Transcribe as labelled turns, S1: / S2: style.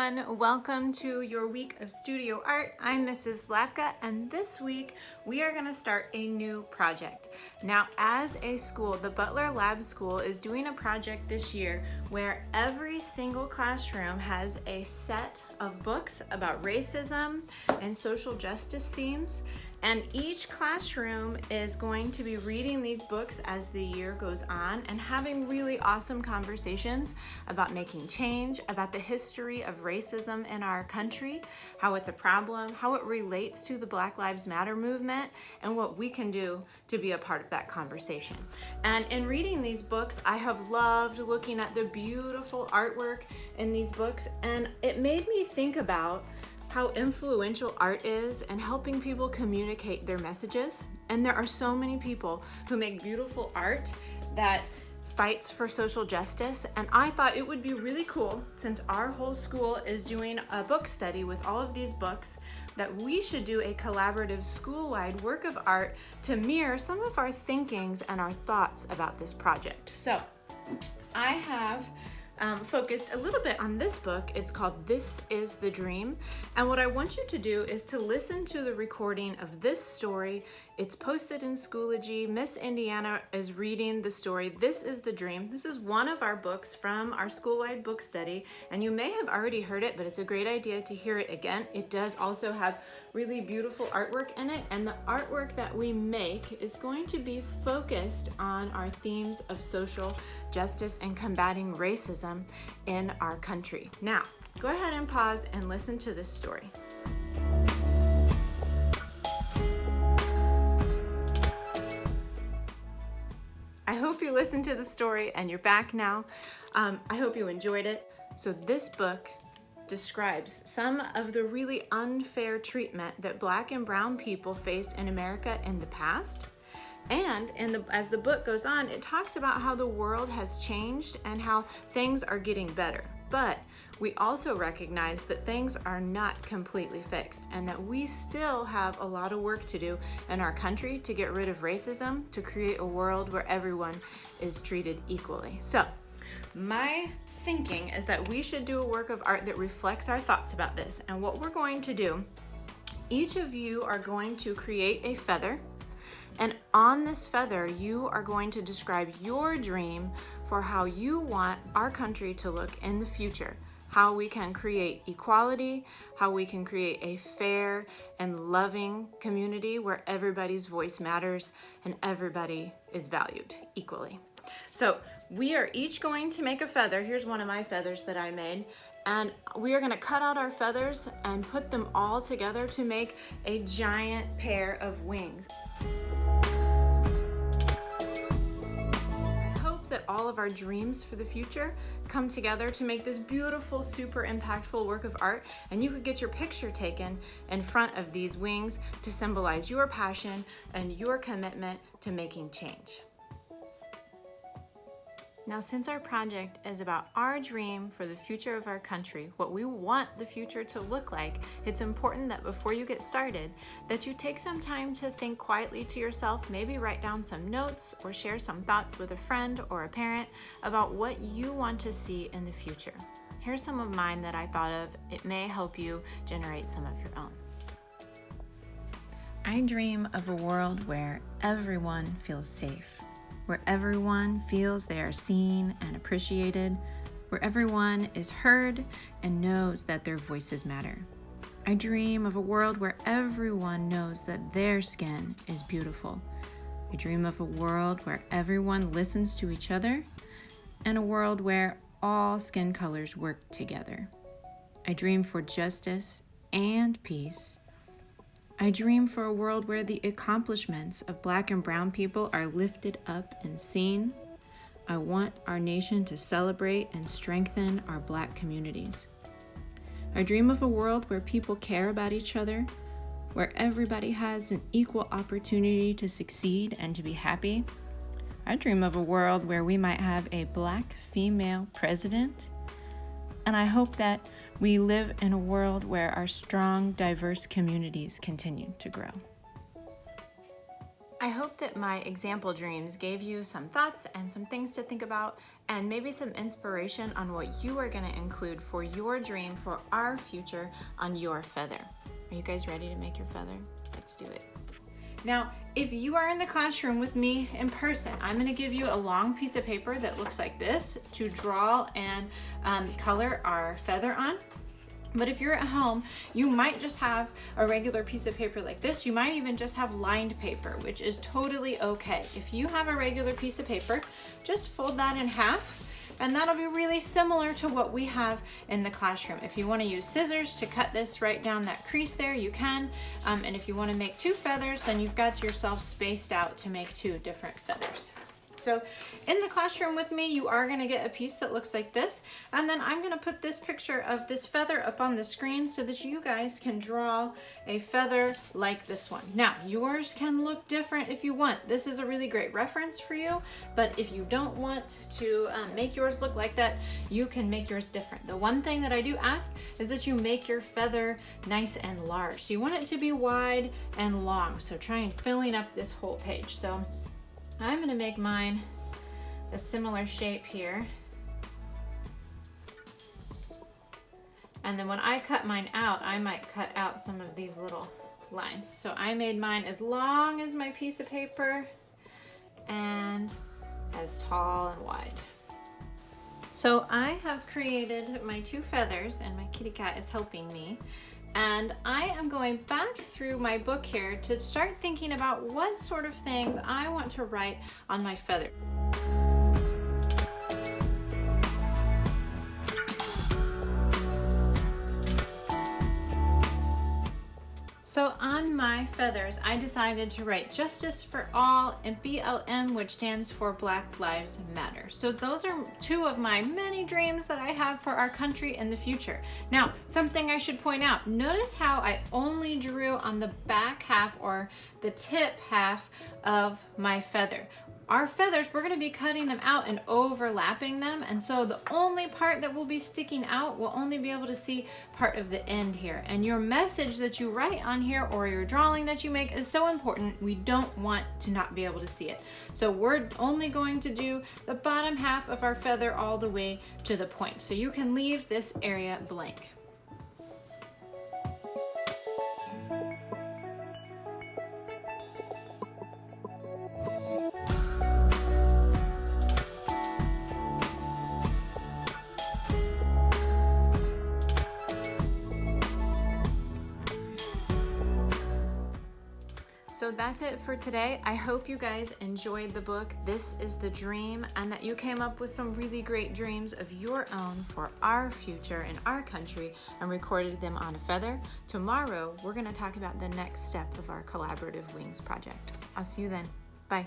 S1: everyone. Welcome to your week of studio art. I'm Mrs. Lapka, and this week we are going to start a new project. Now, as a school, the Butler Lab School is doing a project this year where every single classroom has a set of books about racism and social justice themes. And each classroom is going to be reading these books as the year goes on and having really awesome conversations about making change, about the history of racism in our country, how it's a problem, how it relates to the Black Lives Matter movement, and what we can do to be a part of that conversation. And in reading these books, I have loved looking at the beautiful artwork in these books, and it made me think about how influential art is in helping people communicate their messages. And there are so many people who make beautiful art that fights for social justice. And I thought it would be really cool, since our whole school is doing a book study with all of these books, that we should do a collaborative school-wide work of art to mirror some of our thinkings and our thoughts about this project. So I have focused a little bit on this book. It's called This Is the Dream. And what I want you to do is to listen to the recording of this story. It's posted in Schoology. Miss Indiana is reading the story, This Is the Dream. This is one of our books from our school-wide book study. And you may have already heard it, but it's a great idea to hear it again. It does also have really beautiful artwork in it. And the artwork that we make is going to be focused on our themes of social justice and combating racism in our country. Now, go ahead and pause and listen to this story. I hope you listened to the story and you're back now. I hope you enjoyed it. So this book describes some of the really unfair treatment that Black and brown people faced in America in the past. And as the book goes on, it talks about how the world has changed and how things are getting better. But we also recognize that things are not completely fixed and that we still have a lot of work to do in our country to get rid of racism, to create a world where everyone is treated equally. So my thinking is that we should do a work of art that reflects our thoughts about this. And what we're going to do, each of you are going to create a feather. And on this feather, you are going to describe your dream for how you want our country to look in the future, how we can create equality, how we can create a fair and loving community where everybody's voice matters and everybody is valued equally. So we are each going to make a feather. Here's one of my feathers that I made. And we are going to cut out our feathers and put them all together to make a giant pair of wings. That all of our dreams for the future come together to make this beautiful, super impactful work of art, and you could get your picture taken in front of these wings to symbolize your passion and your commitment to making change. Now, since our project is about our dream for the future of our country, what we want the future to look like, it's important that before you get started, that you take some time to think quietly to yourself, maybe write down some notes or share some thoughts with a friend or a parent about what you want to see in the future. Here's some of mine that I thought of. It may help you generate some of your own. I dream of a world where everyone feels safe, where everyone feels they are seen and appreciated, where everyone is heard and knows that their voices matter. I dream of a world where everyone knows that their skin is beautiful. I dream of a world where everyone listens to each other, and a world where all skin colors work together. I dream for justice and peace. I dream for a world where the accomplishments of Black and brown people are lifted up and seen. I want our nation to celebrate and strengthen our Black communities. I dream of a world where people care about each other, where everybody has an equal opportunity to succeed and to be happy. I dream of a world where we might have a Black female president. And I hope that we live in a world where our strong, diverse communities continue to grow. I hope that my example dreams gave you some thoughts and some things to think about, and maybe some inspiration on what you are going to include for your dream for our future on your feather. Are you guys ready to make your feather? Let's do it. Now, if you are in the classroom with me in person, I'm going to give you a long piece of paper that looks like this to draw and color our feather on. But if you're at home, you might just have a regular piece of paper like this. You might even just have lined paper, which is totally okay. If you have a regular piece of paper, just fold that in half, and that'll be really similar to what we have in the classroom. If you want to use scissors to cut this right down that crease there, you can. And if you want to make two feathers, then you've got yourself spaced out to make two different feathers. So in the classroom with me, you are going to get a piece that looks like this, and then I'm going to put this picture of this feather up on the screen so that you guys can draw a feather like this one. Now, yours can look different if you want. This is a really great reference for you, but if you don't want to make yours look like that, you can make yours different. The one thing that I do ask is that you make your feather nice and large. So you want it to be wide and long, so try and filling up this whole page. So I'm going to make mine a similar shape here. And then when I cut mine out, I might cut out some of these little lines. So I made mine as long as my piece of paper and as tall and wide. So I have created my two feathers, and my kitty cat is helping me. And I am going back through my book here to start thinking about what sort of things I want to write on my feather. So on my feathers, I decided to write Justice for All and BLM, which stands for Black Lives Matter. So those are two of my many dreams that I have for our country in the future. Now, something I should point out, notice how I only drew on the back half or the tip half of my feather. Our feathers, we're going to be cutting them out and overlapping them, and so the only part that will be sticking out will only be able to see part of the end here. And your message that you write on here or your drawing that you make is so important, we don't want to not be able to see it. So we're only going to do the bottom half of our feather all the way to the point. So you can leave this area blank. So that's it for today. I hope you guys enjoyed the book, This is the Dream, and that you came up with some really great dreams of your own for our future in our country and recorded them on a feather. Tomorrow, we're going to talk about the next step of our Collaborative Wings project. I'll see you then. Bye.